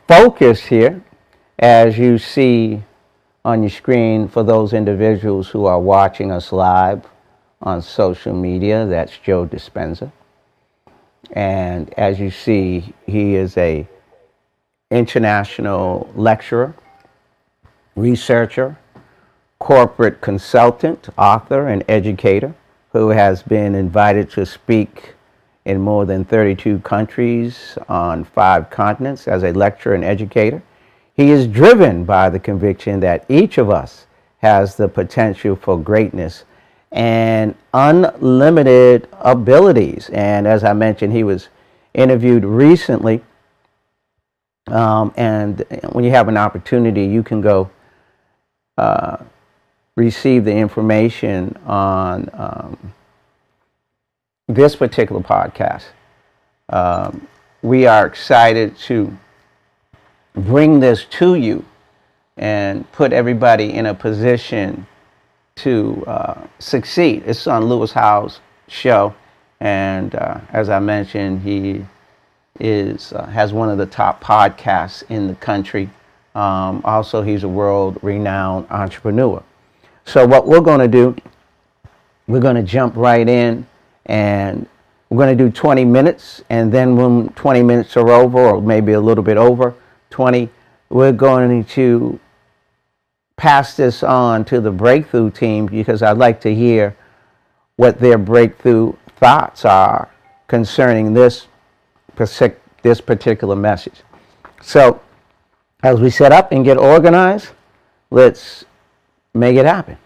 focus here, as you see on your screen for those individuals who are watching us live on social media. That's Joe Dispenza. And as you see, he is a international lecturer, researcher, corporate consultant, author, and educator who has been invited to speak in more than 32 countries on 5 continents as a lecturer and educator. He is driven by the conviction that each of us has the potential for greatness and unlimited abilities. And as I mentioned, he was interviewed recently. And when you have an opportunity, you can go receive the information on this particular podcast. We are excited to bring this to you and put everybody in a position to succeed. It's on Lewis Howes' show, and as I mentioned, he has one of the top podcasts in the country. Also, he's a world-renowned entrepreneur. So what we're going to do, we're going to jump right in, and we're going to do 20 minutes, and then when 20 minutes are over, or maybe a little bit over 20, we're going to pass this on to the Breakthrough team because I'd like to hear what their breakthrough thoughts are concerning this particular message. So as we set up and get organized, let's make it happen.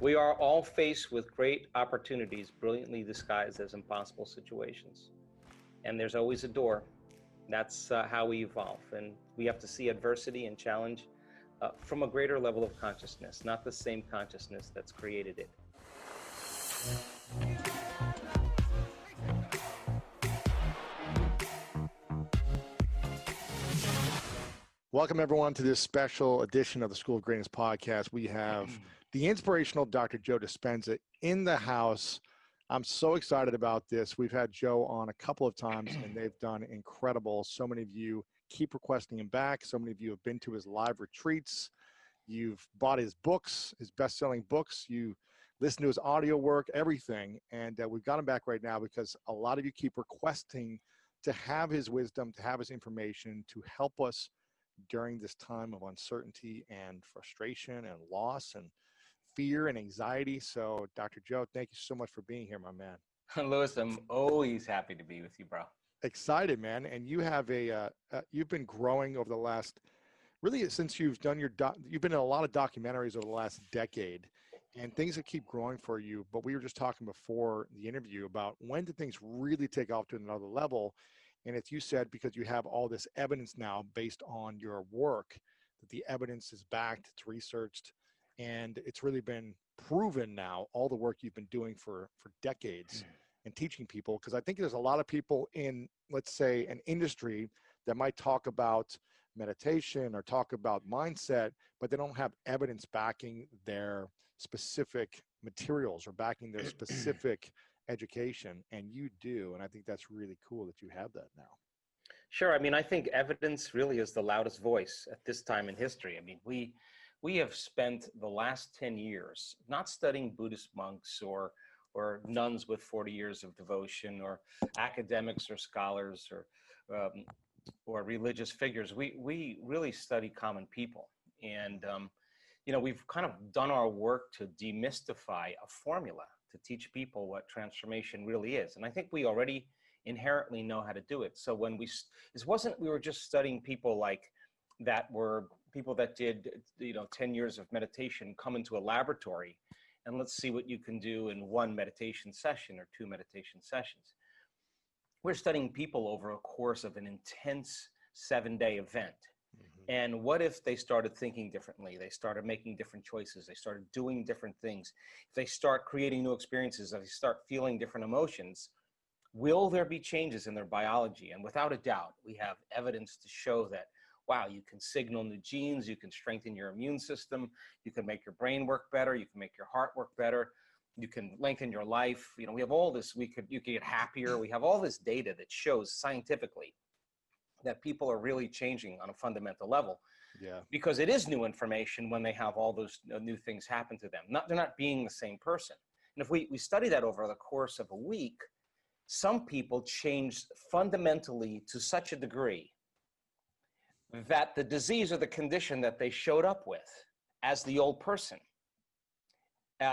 We are all faced with great opportunities brilliantly disguised as impossible situations. And there's always a door. That's how we evolve. And we have to see adversity and challenge from a greater level of consciousness, not the same consciousness that's created it. Welcome, everyone, to this special edition of the School of Greatness podcast. We have the inspirational Dr. Joe Dispenza in the house. I'm so excited about this. We've had Joe on a couple of times, and they've done incredible. So many of you keep requesting him back. So many of you have been to his live retreats. You've bought his books, his best-selling books. You listen to his audio work, everything. And we've got him back right now because a lot of you keep requesting to have his wisdom, to have his information, to help us during this time of uncertainty and frustration and loss and fear and anxiety. So Dr. Joe, thank you so much for being here, my man. Lewis, I'm always happy to be with you, bro. Excited, man. And you have you've been growing over the last, really since you've done you've been in a lot of documentaries over the last decade, and things that keep growing for you. But we were just talking before the interview about when did things really take off to another level. And as you said, because you have all this evidence now based on your work, that the evidence is backed, it's researched, and it's really been proven now, all the work you've been doing for decades and teaching people. Because I think there's a lot of people in, let's say, an industry that might talk about meditation or talk about mindset, but they don't have evidence backing their specific materials or backing their specific education, and you do. And I think that's really cool that you have that now. Sure. I mean, I think evidence really is the loudest voice at this time in history. I mean, we have spent the last 10 years not studying Buddhist monks or nuns with 40 years of devotion or academics or scholars or religious figures. We really study common people. And, we've kind of done our work to demystify a formula to teach people what transformation really is. And I think we already inherently know how to do it. So when we were just studying people like that were people that did 10 years of meditation, come into a laboratory and let's see what you can do in one meditation session or 2 meditation sessions. We're studying people over a course of an intense 7-day event. And what if they started thinking differently? They started making different choices. They started doing different things. If they start creating new experiences, if they start feeling different emotions, will there be changes in their biology? And without a doubt, we have evidence to show that wow, you can signal new genes, you can strengthen your immune system, you can make your brain work better, you can make your heart work better, you can lengthen your life. You know, we have all this, you could get happier. We have all this data that shows scientifically that people are really changing on a fundamental level. Yeah. Because it is new information when they have all those new things happen to them. They're not being the same person. And if we study that over the course of a week, some people changed fundamentally to such a degree that the disease or the condition that they showed up with as the old person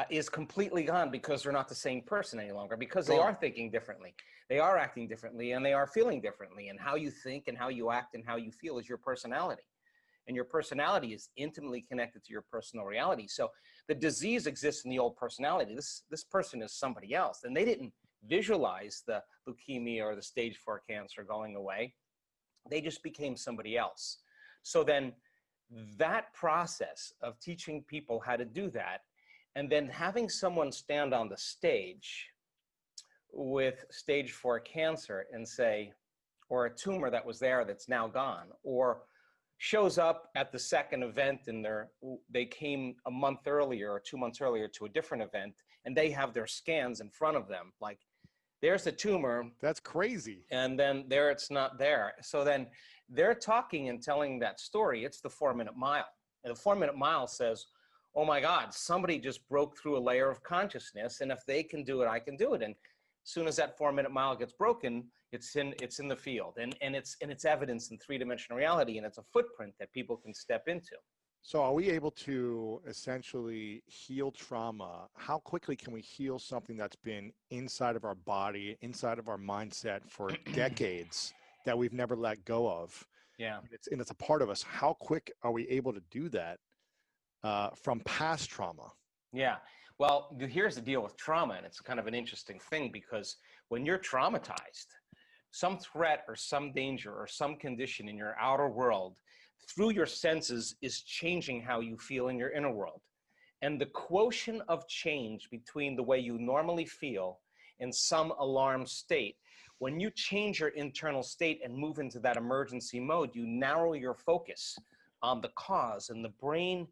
is completely gone, because they're not the same person any longer, because they are thinking differently, they are acting differently, and they are feeling differently. And how you think and how you act and how you feel is your personality. And your personality is intimately connected to your personal reality. So the disease exists in the old personality. This person is somebody else. And they didn't visualize the leukemia or the stage 4 cancer going away. They just became somebody else. So then that process of teaching people how to do that, and then having someone stand on the stage with stage 4 cancer and say, or a tumor that was there that's now gone, or shows up at the second event and they came a month earlier or 2 months earlier to a different event, and they have their scans in front of them, like, there's the tumor. That's crazy. And then there it's not there. So then they're talking and telling that story. It's the 4-minute mile. And the 4-minute mile says, oh my God, somebody just broke through a layer of consciousness. And if they can do it, I can do it. And as soon as that 4-minute mile gets broken, it's in the field. And it's evidence in 3-dimensional reality. And it's a footprint that people can step into. So are we able to essentially heal trauma? How quickly can we heal something that's been inside of our body, inside of our mindset for decades that we've never let go of? Yeah. And it's a part of us. How quick are we able to do that from past trauma? Yeah. Well, here's the deal with trauma. And it's kind of an interesting thing, because when you're traumatized, some threat or some danger or some condition in your outer world through your senses is changing how you feel in your inner world. And the quotient of change between the way you normally feel in some alarm state, when you change your internal state and move into that emergency mode, you narrow your focus on the cause, and the brain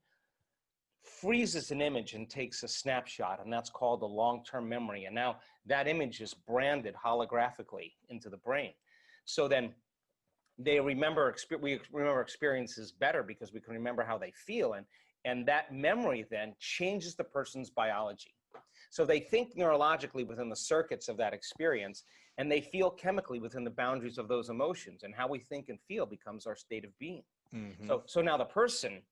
freezes an image and takes a snapshot, and that's called a long-term memory. And now that image is branded holographically into the brain. So then we remember experiences better because we can remember how they feel, and that memory then changes the person's biology. So they think neurologically within the circuits of that experience, and they feel chemically within the boundaries of those emotions, and how we think and feel becomes our state of being. Mm-hmm. So now the person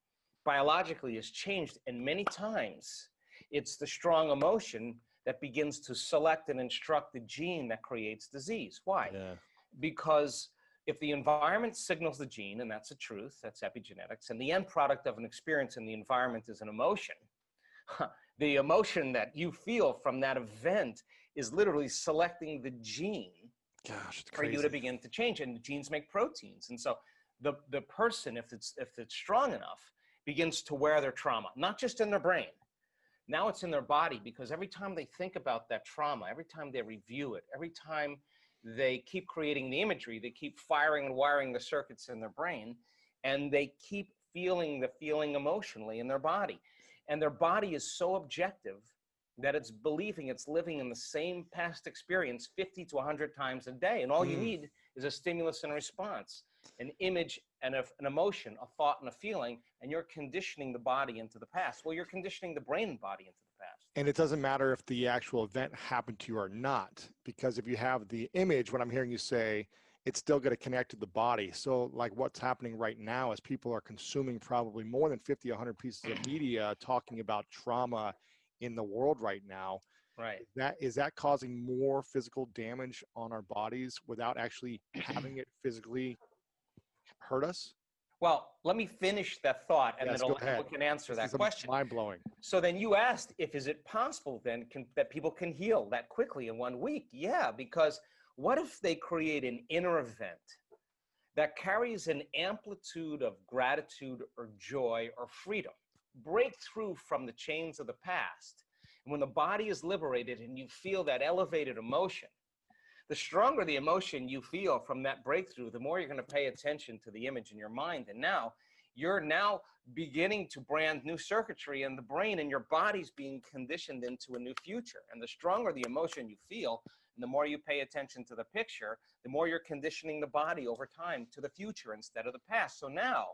biologically is changed, and many times it's the strong emotion that begins to select and instruct the gene that creates disease. Why? Yeah. Because if the environment signals the gene, and that's a truth, that's epigenetics, and the end product of an experience in the environment is an emotion, the emotion that you feel from that event is literally selecting the gene for you to begin to change. And the genes make proteins. And so the person, if it's strong enough, begins to wear their trauma, not just in their brain. Now it's in their body, because every time they think about that trauma, every time they review it, every time they keep creating the imagery, they keep firing and wiring the circuits in their brain, and they keep feeling the feeling emotionally in their body. And their body is so objective that it's believing it's living in the same past experience 50 to 100 times a day. And all you need is a stimulus and a response, an image and an emotion, a thought and a feeling, and you're conditioning the body into the past. Well, you're conditioning the brain and body into the past. And it doesn't matter if the actual event happened to you or not, because if you have the image, what I'm hearing you say, it's still going to connect to the body. So like what's happening right now is people are consuming probably more than 50, 100 pieces of media talking about trauma in the world right now. Right. Is that causing more physical damage on our bodies without actually having it physically hurt us? Well, let me finish that thought, and Yes, then go ahead. we can answer This that is question. mind-blowing. So then you asked, is it possible then that people can heal that quickly in 1 week? Yeah, because what if they create an inner event that carries an amplitude of gratitude or joy or freedom, breakthrough from the chains of the past? And when the body is liberated and you feel that elevated emotion, the stronger the emotion you feel from that breakthrough, the more you're going to pay attention to the image in your mind. And now you're now beginning to brand new circuitry in the brain, and your body's being conditioned into a new future. And the stronger the emotion you feel, and the more you pay attention to the picture, the more you're conditioning the body over time to the future instead of the past. So now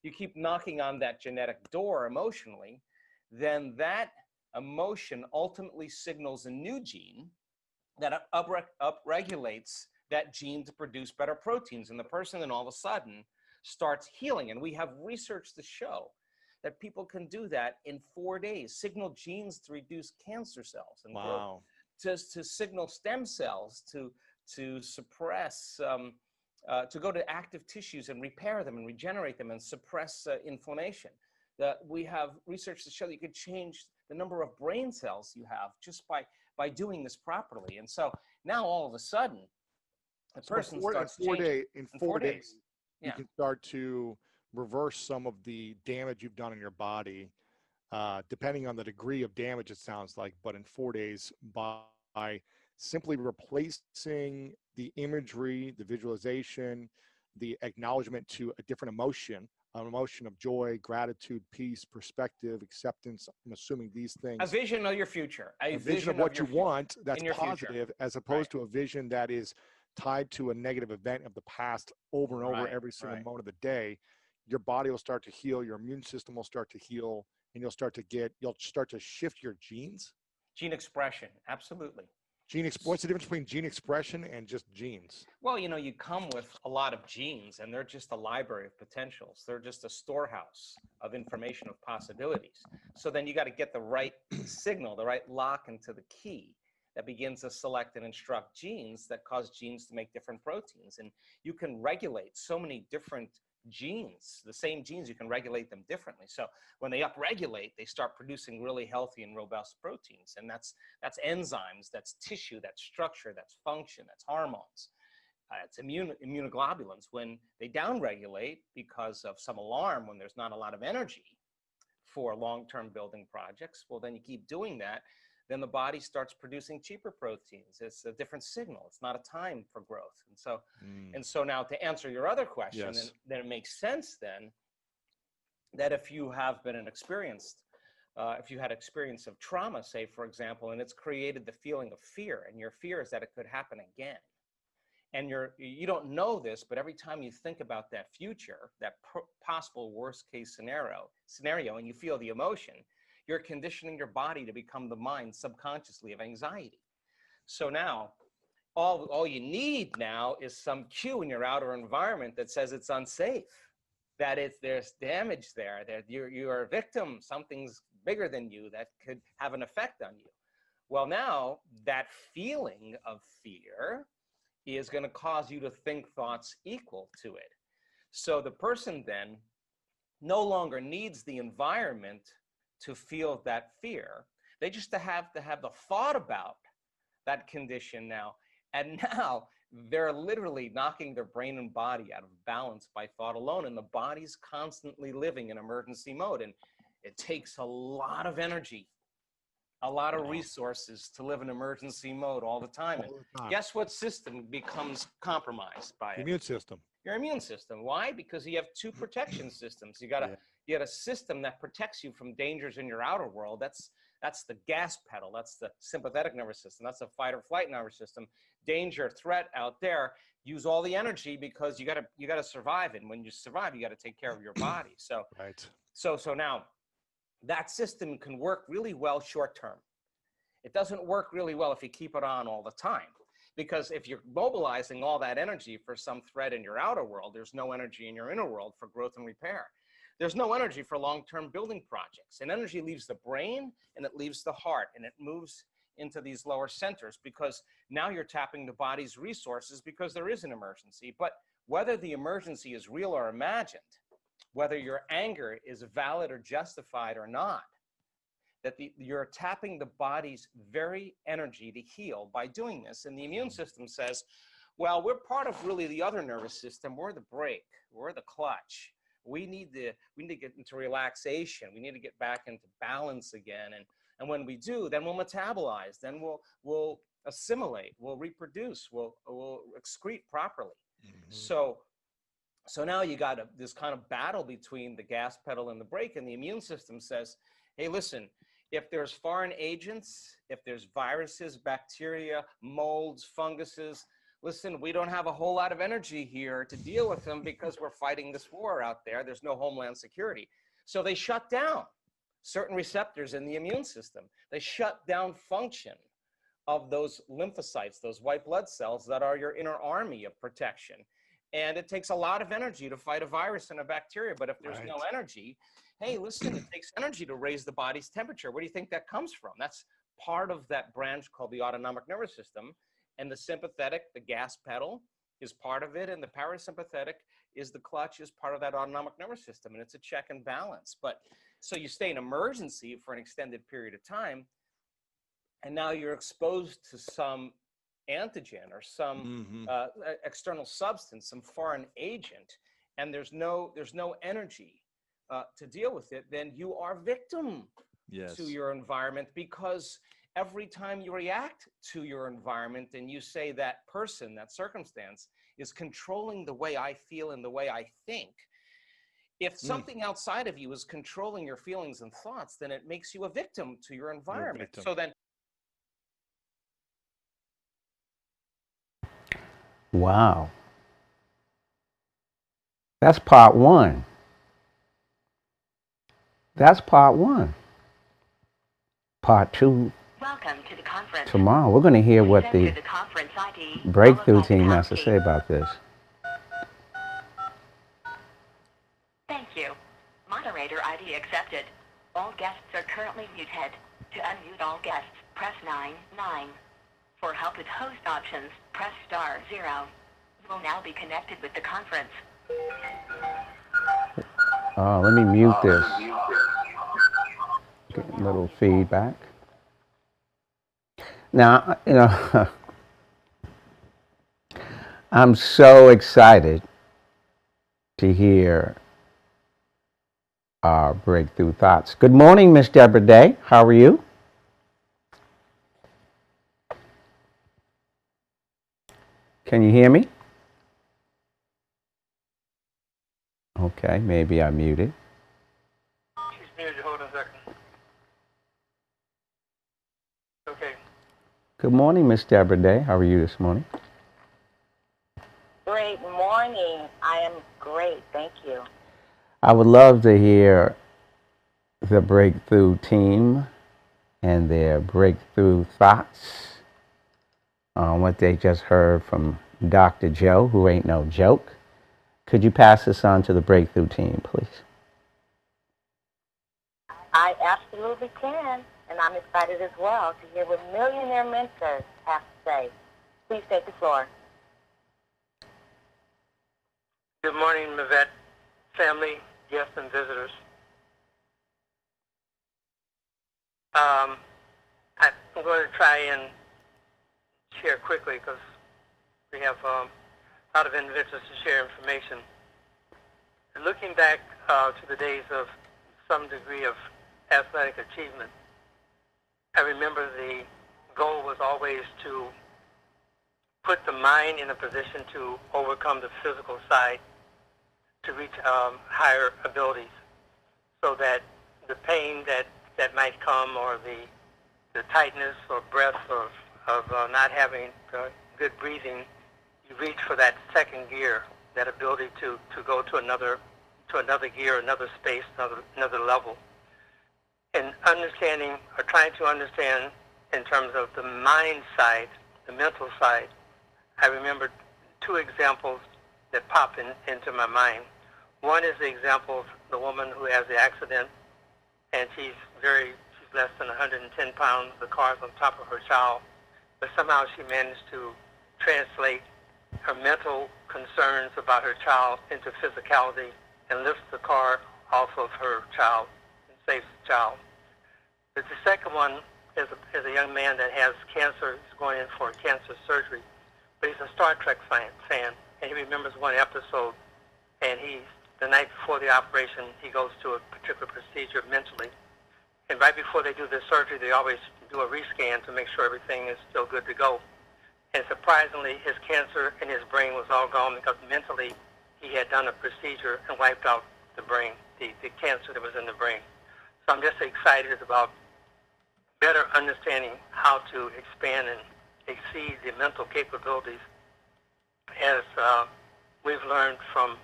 you keep knocking on that genetic door emotionally, then that emotion ultimately signals a new gene that upregulates that gene to produce better proteins. And the person then all of a sudden starts healing. And we have research to show that people can do that in 4 days, signal genes to reduce cancer cells and Wow. to signal stem cells to suppress, to go to active tissues and repair them and regenerate them and suppress inflammation. That we have research to show that you could change the number of brain cells you have just by doing this properly. And so now all of a sudden, the person starts changing. In 4 days, you Yeah. can start to reverse some of the damage you've done in your body, depending on the degree of damage, it sounds like, but in 4 days by simply replacing the imagery, the visualization, the acknowledgement to a different emotion, an emotion of joy, gratitude, peace, perspective, acceptance. I'm assuming these things. A vision of your future. A vision of what you want that's your future. positive, as opposed to a vision that is tied to a negative event of the past over and over every single moment of the day. Your body will start to heal, your immune system will start to heal, and you'll start to shift your genes. Gene expression, absolutely. What's the difference between gene expression and just genes? Well, you come with a lot of genes, and they're just a library of potentials. They're just a storehouse of information, of possibilities. So then you got to get the right signal, the right lock into the key that begins to select and instruct genes that cause genes to make different proteins. And you can regulate so many different genes, the same genes, you can regulate them differently. So when they upregulate, they start producing really healthy and robust proteins. And that's enzymes, that's tissue, that's structure, that's function, that's hormones. It's immunoglobulins. When they downregulate because of some alarm, when there's not a lot of energy for long-term building projects, well, then you keep doing that, then the body starts producing cheaper proteins. It's a different signal. It's not a time for growth. And so now to answer your other question, then it makes sense then that if you have been if you had experience of trauma, say, for example, and it's created the feeling of fear, and your fear is that it could happen again. And you don't know this, but every time you think about that future, that possible worst case scenario, and you feel the emotion, you're conditioning your body to become the mind subconsciously of anxiety. So now, all you need now is some cue in your outer environment that says it's unsafe, that there's damage there, that you're a victim, something's bigger than you that could have an effect on you. Well, now that feeling of fear is going to cause you to think thoughts equal to it. So the person then no longer needs the environment to feel that fear. They just have to have the thought about that condition now. And now they're literally knocking their brain and body out of balance by thought alone. And the body's constantly living in emergency mode. And it takes a lot of energy, a lot of resources to live in emergency mode all the time. And guess what system becomes compromised by it? Immune system. Your immune system. Why? Because you have two protection systems. You got a system that protects you from dangers in your outer world. That's the gas pedal. That's the sympathetic nervous system. That's the fight or flight nervous system. Danger, threat out there. Use all the energy because you gotta survive. And when you survive, you got to take care of your body. So so now that system can work really well short term. It doesn't work really well if you keep it on all the time. Because if you're mobilizing all that energy for some threat in your outer world, there's no energy in your inner world for growth and repair. There's no energy for long-term building projects. And energy leaves the brain and it leaves the heart and it moves into these lower centers because now you're tapping the body's resources because there is an emergency. But whether the emergency is real or imagined, whether your anger is valid or justified or not, that you're tapping the body's very energy to heal by doing this. And the immune system says, well, we're part of really the other nervous system. We're the brake. We're the clutch. We need to get into relaxation. We need to get back into balance again. And when we do, then we'll metabolize. Then we'll assimilate, will reproduce, will excrete properly. Mhm. So now you got this kind of battle between the gas pedal and the brake, and the immune system says, hey, listen, if there's foreign agents, if there's viruses, bacteria, molds, funguses, listen, we don't have a whole lot of energy here to deal with them because we're fighting this war out there. There's no homeland security. So they shut down certain receptors in the immune system. They shut down function of those lymphocytes, those white blood cells that are your inner army of protection. And it takes a lot of energy to fight a virus and a bacteria. But if there's no Right. energy, hey, listen, it takes energy to raise the body's temperature. Where do you think that comes from? That's part of that branch called the autonomic nervous system. And the sympathetic, the gas pedal, is part of it. And the parasympathetic is the clutch, is part of that autonomic nervous system. And it's a check and balance. But so you stay in emergency for an extended period of time, and now you're exposed to some antigen or some external substance, some foreign agent, and there's no energy to deal with it, then you are victim Yes. to your environment, because every time you react to your environment and you say that person, that circumstance is controlling the way I feel and the way I think, if something outside of you is controlling your feelings and thoughts, then it makes you a victim to your environment. victim. So then Wow. That's part one. That's part one. Part two Welcome to the conference. tomorrow. We're going to hear what Enter the the conference ID breakthrough followed by the team pound has to key. say about this. Thank you. Moderator ID accepted. All guests are currently muted. To unmute all guests, press 9. For help with host options, press *0. You will now be connected with the conference. Let me mute this. Get a little feedback. Now, I'm so excited to hear our breakthrough thoughts. Good morning, Miss Deborah Day. How are you? Can you hear me? Okay, maybe I muted. She's muted. Hold on a second. Okay. Good morning, Miss Deborah Day. How are you this morning? Great morning. I am great. Thank you. I would love to hear the breakthrough team and their breakthrough thoughts on what they just heard from Dr. Joe, who ain't no joke. Could you pass this on to the breakthrough team, please? I absolutely can, and I'm excited as well to hear what millionaire mentors have to say. Please take the floor. Good morning, Mavette family, guests, and visitors. I'm going to try and share quickly because we have a lot of individuals to share information. Looking back to the days of some degree of athletic achievement, I remember the goal was always to put the mind in a position to overcome the physical side, to reach higher abilities, so that the pain that might come, or the tightness or breath of not having good breathing, you reach for that second gear, that ability to go to another gear, another space, another level. And understanding, or trying to understand in terms of the mind side, the mental side, I remember two examples that pop into my mind. One is the example of the woman who has the accident, and she's less than 110 pounds. The car's on top of her child, but somehow she managed to translate her mental concerns about her child into physicality and lifts the car off of her child and saves the child. But the second one is a young man that has cancer. He's going in for cancer surgery, but he's a Star Trek fan, and he remembers one episode, and the night before the operation, he goes to a particular procedure mentally. And right before they do the surgery, they always do a rescan to make sure everything is still good to go. And surprisingly, his cancer in his brain was all gone because mentally he had done a procedure and wiped out the brain, the cancer that was in the brain. So I'm just excited about better understanding how to expand and exceed the mental capabilities as we've learned from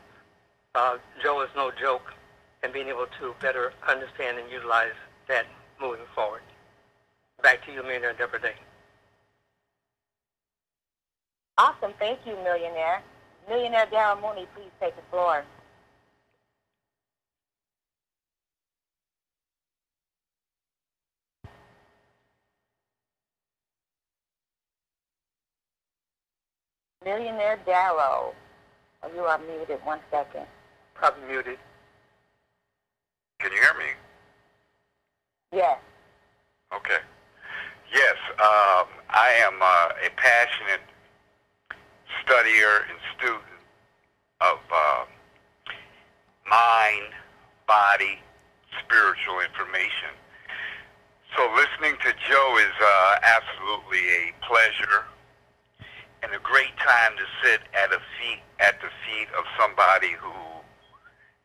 Joe is no joke, and being able to better understand and utilize that moving forward. Back to you, Millionaire Deborah Day. Awesome. Thank you, Millionaire. Millionaire Daryl Mooney, please take the floor. Millionaire Darrow. Oh, you are muted. 1 second. Probably muted. Can you hear me? Yes. Okay. Yes, I am a passionate studier and student of mind, body, spiritual information. So listening to Joe is absolutely a pleasure and a great time to sit at the feet of somebody who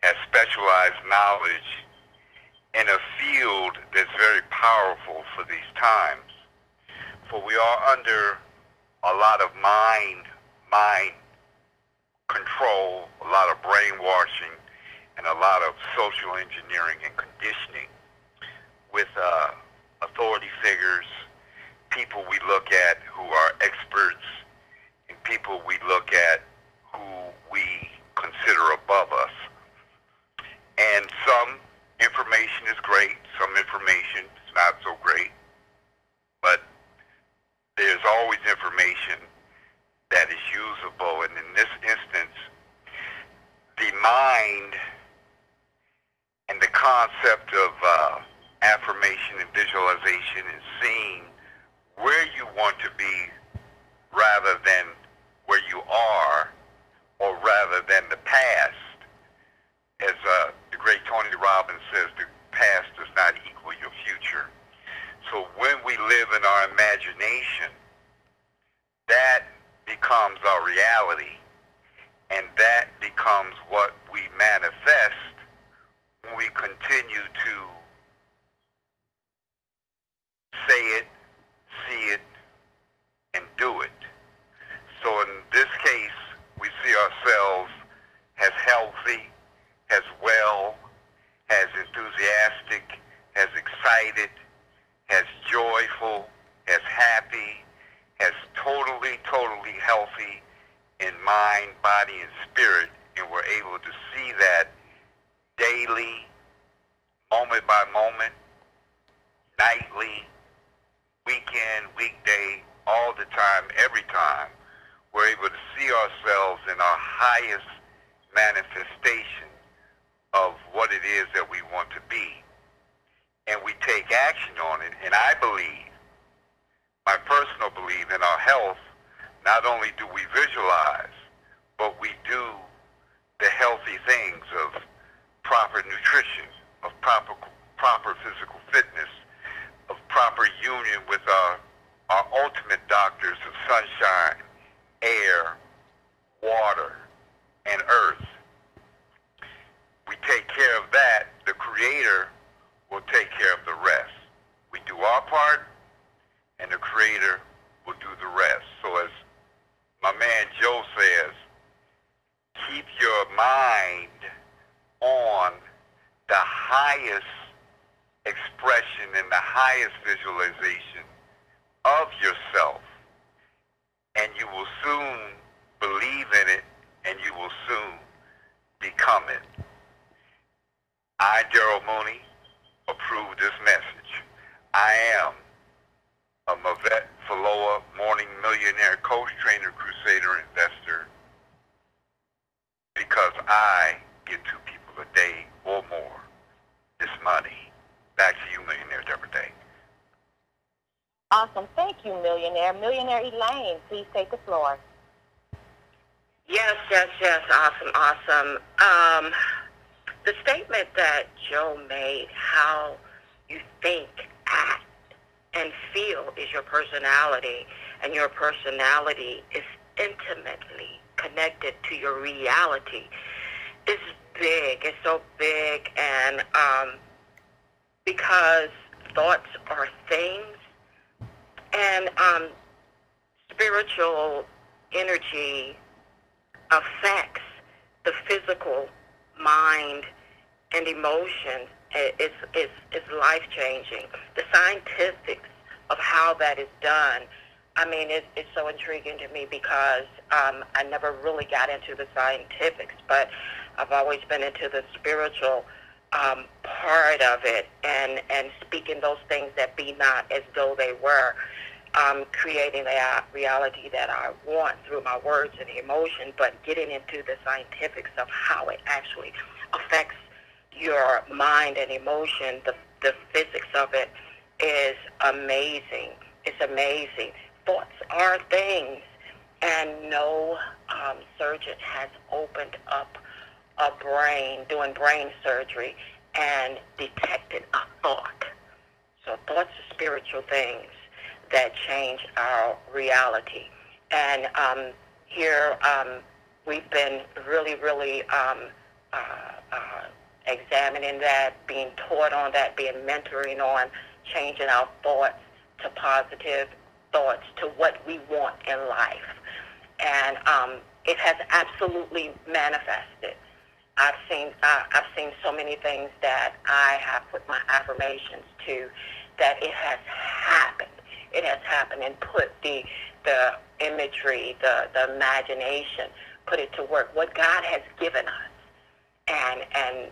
has specialized knowledge in a field that's very powerful for these times. For we are under a lot of mind control, a lot of brainwashing, and a lot of social engineering and conditioning with authority figures, people we look at who are experts, and people we look at who we consider above us. And some information is great, some information is not so great, but there's always information that is usable, and in this instance, the mind and the concept of affirmation and visualization and seeing where you want to be rather than where you are, or rather than the past. As the great Tony Robbins says, the past does not equal your future. So when we live in our imagination, that becomes our reality, and that becomes what we manifest when we continue to say it, see it, and do it. So in this case, we see ourselves as healthy, as well, as enthusiastic, as excited, as joyful, as happy, as totally healthy in mind, body, and spirit, and we're able to see that daily, moment by moment, nightly, weekend, weekday, all the time, every time. We're able to see ourselves in our highest manifestation of what it is that we want to be. And we take action on it. And I believe, my personal belief in our health, not only do we visualize, but we do the healthy things of proper nutrition, of proper physical fitness, of proper union with our ultimate doctors of sunshine, air, water, and earth. We take care of that, the Creator will take care of the rest. We do our part, and the Creator will do the rest. So as my man Joe says, keep your mind on the highest expression and the highest visualization of yourself, and you will soon believe in it, and you will soon become it. I, Daryl Mooney, approve this message. I am a Mavet Faloa Morning Millionaire Coach, Trainer, Crusader, Investor, because I get 2 people a day or more this money. Back to you, Millionaire Deborah Day. Awesome. Thank you, Millionaire. Millionaire Elaine, please take the floor. Yes. Awesome. The statement that Joe made, how you think, act, and feel is your personality, and your personality is intimately connected to your reality. It's big. It's so big, and because thoughts are things, and spiritual energy affects the physical mind and emotion. Is life-changing. The scientifics of how that is done, I mean, it's so intriguing to me because I never really got into the scientifics, but I've always been into the spiritual part of it, and speaking those things that be not as though they were, creating a reality that I want through my words and emotion, but getting into the scientifics of how it actually affects your mind and emotion, the physics of it is amazing. It's amazing. Thoughts are things, and no surgeon has opened up a brain, doing brain surgery, and detected a thought. So thoughts are spiritual things that change our reality. And here we've been really examining that, being taught on that, being mentoring on changing our thoughts to positive thoughts, to what we want in life. And it has absolutely manifested. I've seen so many things that I have put my affirmations to, that it has happened. It has happened, and put the imagery, the imagination, put it to work. What God has given us, and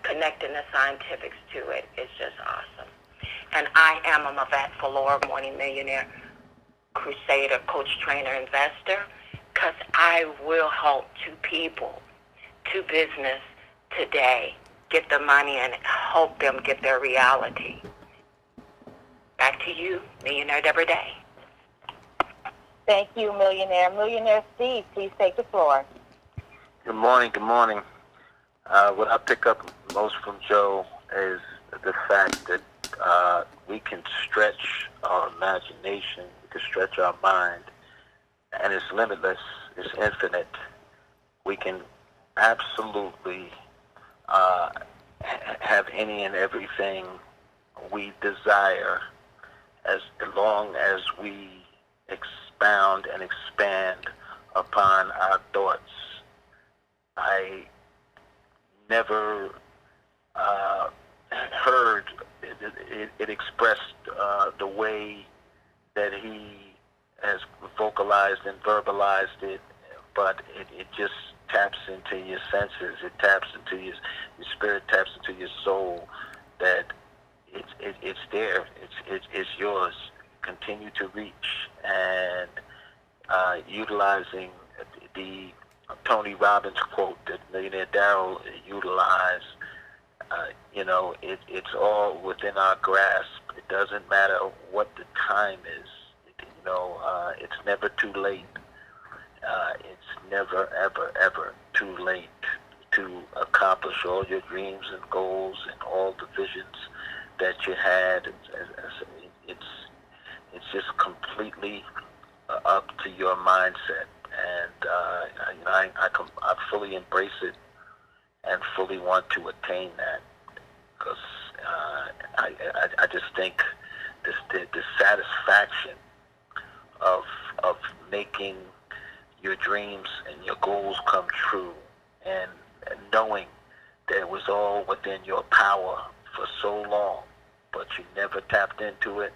connecting the scientifics to it is just awesome. And I am a Mavette Falora Morning Millionaire Crusader, coach, trainer, investor, because I will help two people, to business today, get the money and help them get their reality. Back to you, Millionaire Deborah Day. Thank you, Millionaire. Millionaire Steve, please take the floor. Good morning. Good morning. What I pick up most from Joe is the fact that we can stretch our imagination, we can stretch our mind, and it's limitless, it's infinite. We can absolutely have any and everything we desire, as long as we expound and expand upon our thoughts. I never heard it expressed the way that he has vocalized and verbalized it, but it just taps into your senses. It taps into your spirit, taps into your soul. That it's there. It's yours. Continue to reach, and utilizing the Tony Robbins quote that Millionaire Darryl utilized. It's all within our grasp. It doesn't matter what the time is. It's never too late. It's never, ever, ever too late to accomplish all your dreams and goals and all the visions that you had. It's just completely up to your mindset, and I fully embrace it and fully want to attain that, because I just think the satisfaction of making your dreams and your goals come true, and knowing that it was all within your power for so long, but you never tapped into it.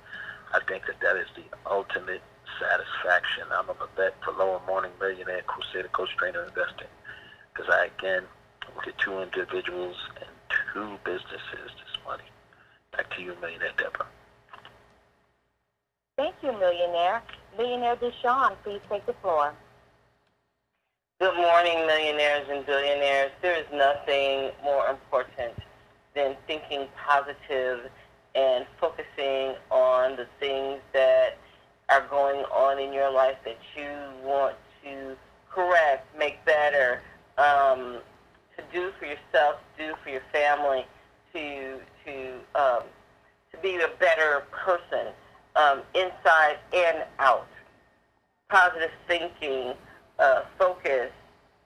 I think that is the ultimate satisfaction. I'm a vet for Lower Morning Millionaire Crusader, coach, trainer, investing, because I again look at two individuals and two businesses this money. Back to you, Millionaire Deborah. Thank you, Millionaire. Millionaire Deshawn, please take the floor. Good morning, millionaires and billionaires. There is nothing more important than thinking positive and focusing on the things that are going on in your life that you want to correct, make better, to do for yourself, do for your family, to to be a better person, inside and out. Positive thinking, focus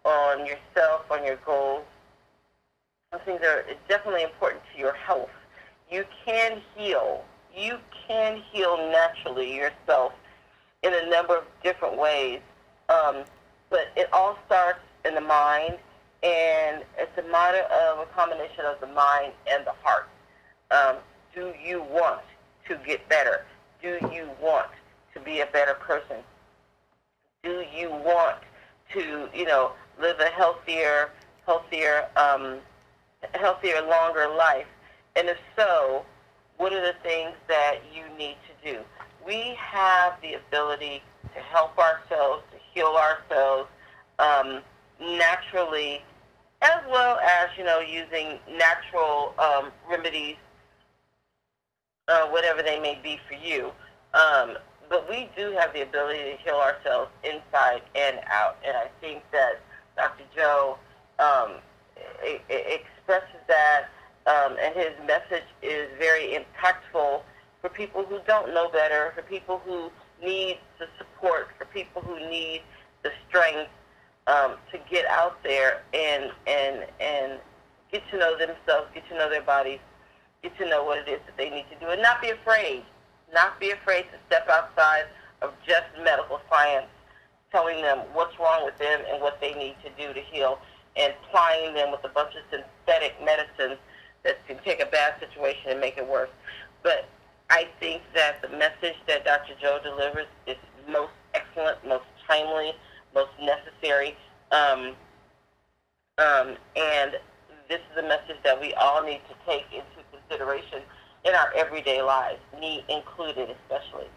on yourself, on your goals. Those things are definitely important to your health. You can heal. You can heal naturally yourself in a number of different ways. But it all starts in the mind, and it's a matter of a combination of the mind and the heart. Do you want to get better? Do you want to be a better person? Do you want to, live a healthier, longer life? And if so, what are the things that you need to do? We have the ability to help ourselves, to heal ourselves naturally, as well as, using natural remedies, whatever they may be for you. But we do have the ability to heal ourselves inside and out. And I think that Dr. Joe expresses that, and his message is very impactful for people who don't know better, for people who need the support, for people who need the strength to get out there and get to know themselves, get to know their bodies, get to know what it is that they need to do, and not be afraid. Not be afraid to step outside of just medical science, telling them what's wrong with them and what they need to do to heal, and plying them with a bunch of synthetic medicines that can take a bad situation and make it worse. But I think that the message that Dr. Joe delivers is most excellent, most timely, most necessary, and this is a message that we all need to take into consideration in our everyday lives, me included especially.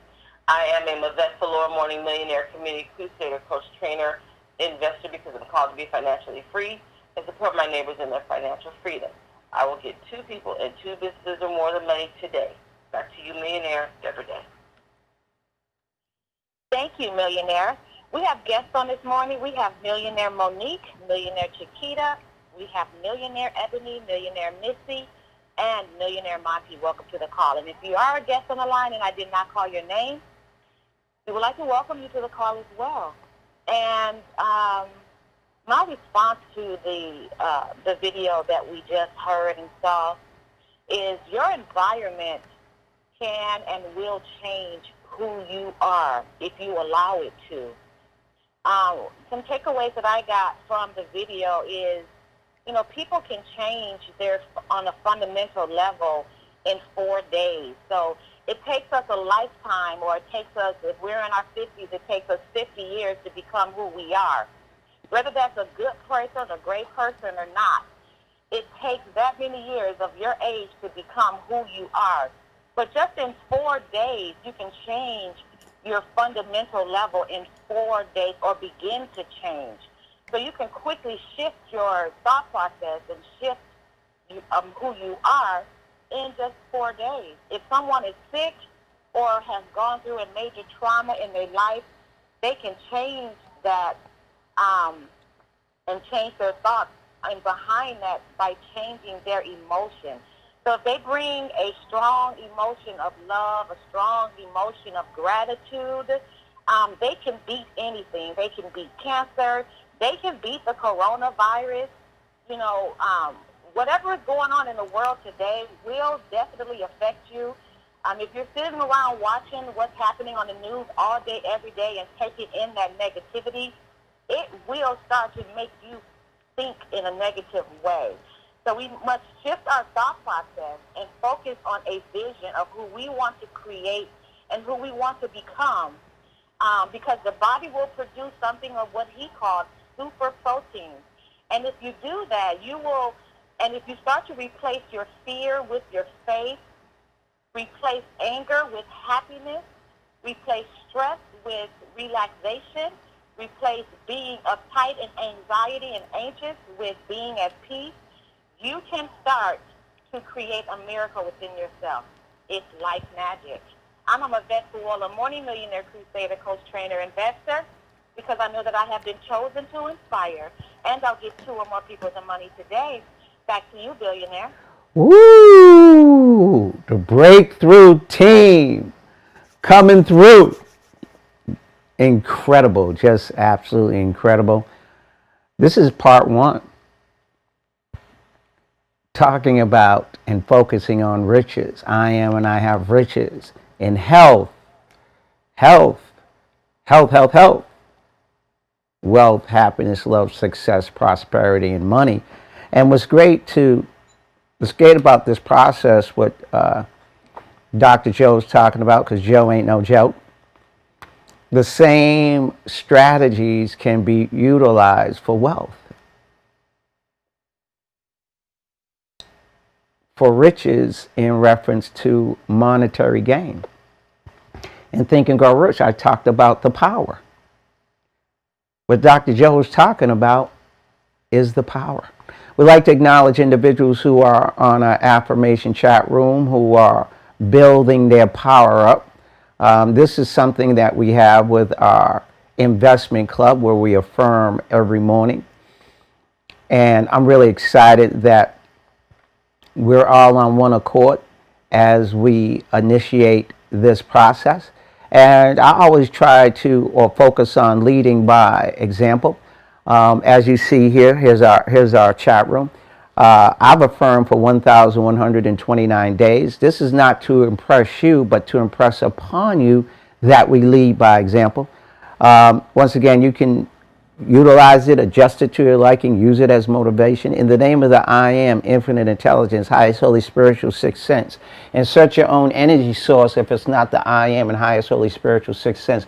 I am a Mavette Valor Morning Millionaire Community Crusader, coach, trainer, investor, because I'm called to be financially free and support my neighbors in their financial freedom. I will get 2 people and 2 businesses or more than money today. Back to you, Millionaire Deborah Day. Thank you, Millionaire. We have guests on this morning. We have Millionaire Monique, Millionaire Chiquita. We have Millionaire Ebony, Millionaire Missy, and Millionaire Monty. Welcome to the call. And if you are a guest on the line and I did not call your name, we would like to welcome you to the call as well. And my response to the video that we just heard and saw is your environment can and will change who you are if you allow it to. Some takeaways that I got from the video is, people can change on a fundamental level in 4 days. So it takes us a lifetime, or it takes us, if we're in our 50s, it takes us 50 years to become who we are. Whether that's a good person, a great person or not, it takes that many years of your age to become who you are. But just in 4 days, you can change your fundamental level in 4 days, or begin to change. So you can quickly shift your thought process and shift who you are in just 4 days. If someone is sick or has gone through a major trauma in their life, they can change that and change their thoughts and behind that by changing their emotion. So if they bring a strong emotion of love, a strong emotion of gratitude, they can beat anything. They can beat cancer. They can beat the coronavirus. Whatever is going on in the world today will definitely affect you. If you're sitting around watching what's happening on the news all day, every day, and taking in that negativity, it will start to make you think in a negative way. So we must shift our thought process and focus on a vision of who we want to create and who we want to become, because the body will produce something of what he called super proteins. And if you do that, and if you start to replace your fear with your faith, replace anger with happiness, replace stress with relaxation, replace being uptight and anxiety and anxious with being at peace, you can start to create a miracle within yourself. It's life magic. I'm a Mavette Fuola, Morning Millionaire Crusader, coach, trainer, investor, because I know that I have been chosen to inspire, and I'll get 2 or more people the money today. Back to you, billionaire. Woo! The breakthrough team coming through. Incredible, just absolutely incredible. This is part one. Talking about and focusing on riches. I am and I have riches in health, health, wealth, happiness, love, success, prosperity, and money. And what's great about this process, what Dr. Joe's talking about, because Joe ain't no joke, the same strategies can be utilized for wealth, for riches in reference to monetary gain. In Think and Grow Rich, I talked about the power. What Dr. Joe is talking about is the power. We like to acknowledge individuals who are on our affirmation chat room, who are building their power up. This is something that we have with our investment club where we affirm every morning. And I'm really excited that we're all on one accord as we initiate this process. And I always try to focus on leading by example. As you see here, here's our chat room. I've affirmed for 1,129 days. This is not to impress you, but to impress upon you that we lead by example. Once again, you can utilize it, adjust it to your liking, use it as motivation. In the name of the I Am, Infinite Intelligence, Highest Holy Spiritual Sixth Sense, insert your own energy source if it's not the I Am and Highest Holy Spiritual Sixth Sense.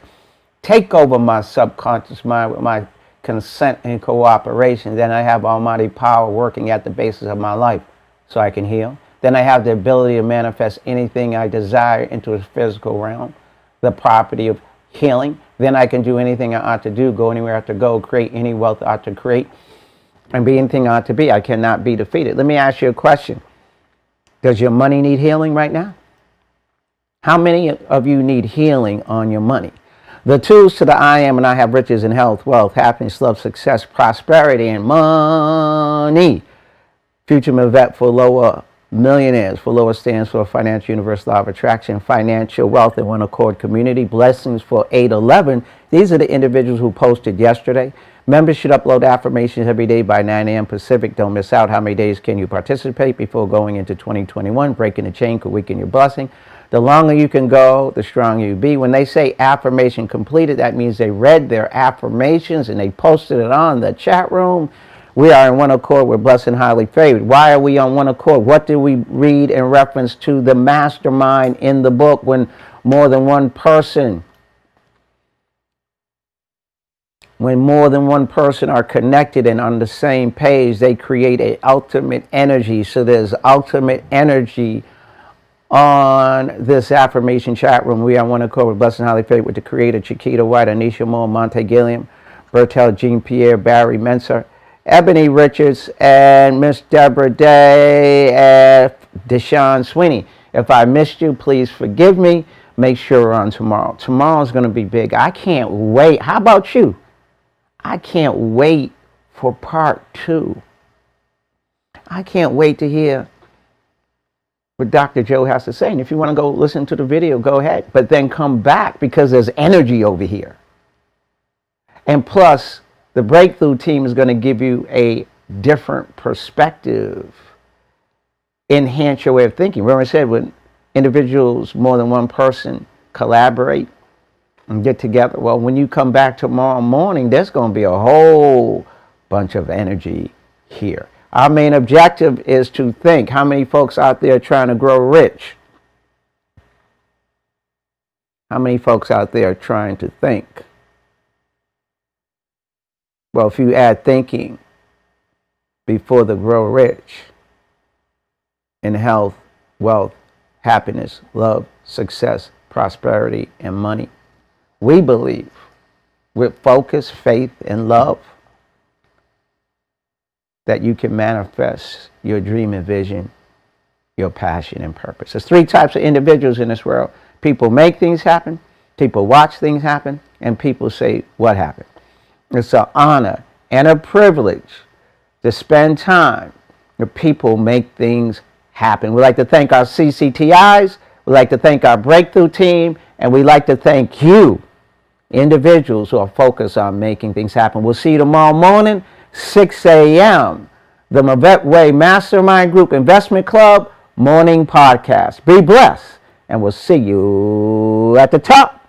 Take over my subconscious mind with my consent and cooperation. Then I have almighty power working at the basis of my life so I can heal. Then I have the ability to manifest anything I desire into a physical realm, the property of healing. Then I can do anything I ought to do, go anywhere I ought to go, create any wealth I ought to create, and be anything I ought to be. I cannot be defeated. Let me ask you a question. Does your money need healing right now? How many of you need healing on your money? The tools to the I Am and I Have Riches in health, wealth, happiness, love, success, prosperity, and money. Future Mavette for lower millionaires. For lower stands for Financial Universe, Law of Attraction, Financial Wealth and One Accord Community. Blessings for 811. These are the individuals who posted yesterday. Members should upload affirmations every day by 9 a.m. Pacific. Don't miss out. How many days can you participate before going into 2021? Breaking the chain could weaken your blessing. The longer you can go, the stronger you be. When they say affirmation completed, that means they read their affirmations and they posted it on the chat room. We are in one accord. We're blessed and highly favored. Why are we on one accord? What did we read in reference to the mastermind in the book when more than one person are connected and on the same page, they create an ultimate energy. So there's ultimate energy on this affirmation chat room. We are one accord with blessed and highly favored with the creator, Chiquita White, Anisha Moore, Monte Gilliam, Bertel, Jean Pierre, Barry Menser, Ebony Richards, and Miss Deborah Day, Deshaun Sweeney. If I missed you, please forgive me. Make sure we're on tomorrow. Tomorrow's going to be big. I can't wait. How about you? I can't wait for part 2. I can't wait to hear what Dr. Joe has to say. And if you want to go listen to the video, go ahead. But then come back because there's energy over here. And plus, the breakthrough team is going to give you a different perspective, enhance your way of thinking. Remember I said when individuals, more than one person, collaborate and get together. Well, when you come back tomorrow morning, there's going to be a whole bunch of energy here. Our main objective is to think. How many folks out there trying to grow rich? How many folks out there trying to think? Well, if you add thinking before the grow rich in health, wealth, happiness, love, success, prosperity, and money, we believe with focus, faith, and love that you can manifest your dream and vision, your passion and purpose. There's 3 types of individuals in this world. People make things happen, people watch things happen, and people say, what happened? It's an honor and a privilege to spend time where people make things happen. We'd like to thank our CCTIs. We'd like to thank our breakthrough team. And we'd like to thank you, individuals who are focused on making things happen. We'll see you tomorrow morning, 6 a.m. The Mavette Way Mastermind Group Investment Club Morning Podcast. Be blessed, and we'll see you at the top.